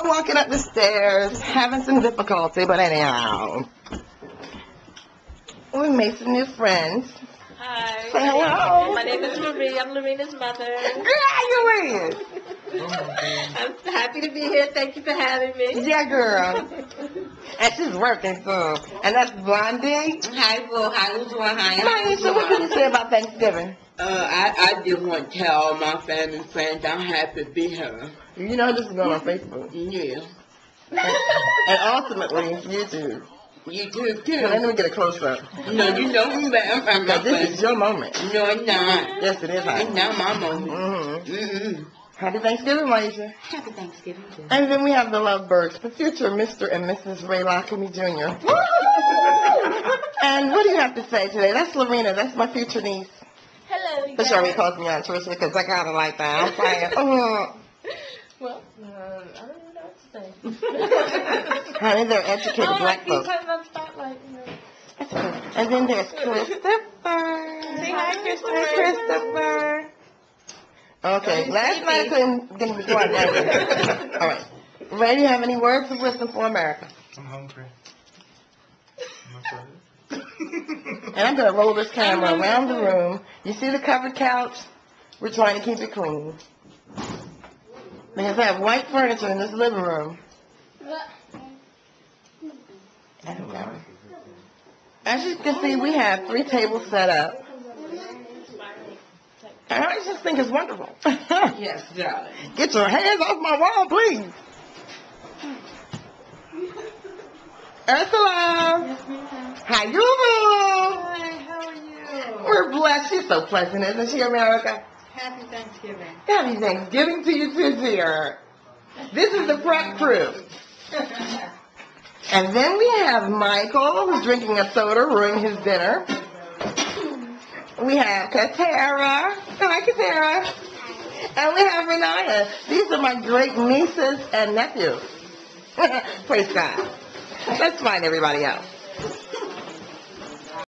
walking up the stairs, having some difficulty, but anyhow. We made some new friends. Hi. Say hello. My name is Marie. I'm Lorena's mother. Girl, you is. I'm happy to be here. Thank you for having me. Yeah, girl. And she's working, so. And that's Blondie. Hi, Bo. Hi, Ujua. Hi. Maisha, what can you say about Thanksgiving? I just want to tell all my family and friends I'm happy to be here. You know this is going on Facebook. Yeah. And ultimately, YouTube. You too, So let too. me get a close-up. No, you know who I am. I'm Now, not this is your moment. No, it's not. Yes, it is, It's honey. not my moment. Mm-hmm. Mm-mm. Happy Thanksgiving, Maisha. Happy Thanksgiving, too. And then we have the Lovebirds, the future Mr. and Mrs. Ray Lockamy Jr. And what do you have to say today? That's Lorena. That's my future niece. Hello, you But she already guys. calls me Aunt Tricia because I got her like that. I'm saying, Well, I don't even know what to say. honey, they're educated Oh, black keep folks. talking about spotlight, you know. And then there's Christopher. Say hi, Christopher. Hi, Christopher. Okay, Don't be last night I couldn't be quiet. All right. Ray, do you have any words of wisdom for America? I'm hungry. I'm excited. And I'm going to roll this camera around the room. You see the covered couch? We're trying to keep it clean. Because I have white furniture in this living room. I don't know. As you can see, we have 3 tables set up. And I just think it's wonderful. Yes, darling. Get your hands off my wall, please. Ursula. How you doing? Hi, how are you? We're blessed. She's so pleasant, isn't she, America? Happy Thanksgiving. Happy Thanksgiving to you too, dear. This is the prep crew. And then we have Michael, who's drinking a soda, ruining his dinner. We have Katara. Hi, Katara. And we have Renaya. These are my great nieces and nephews. Praise God. Let's find everybody else.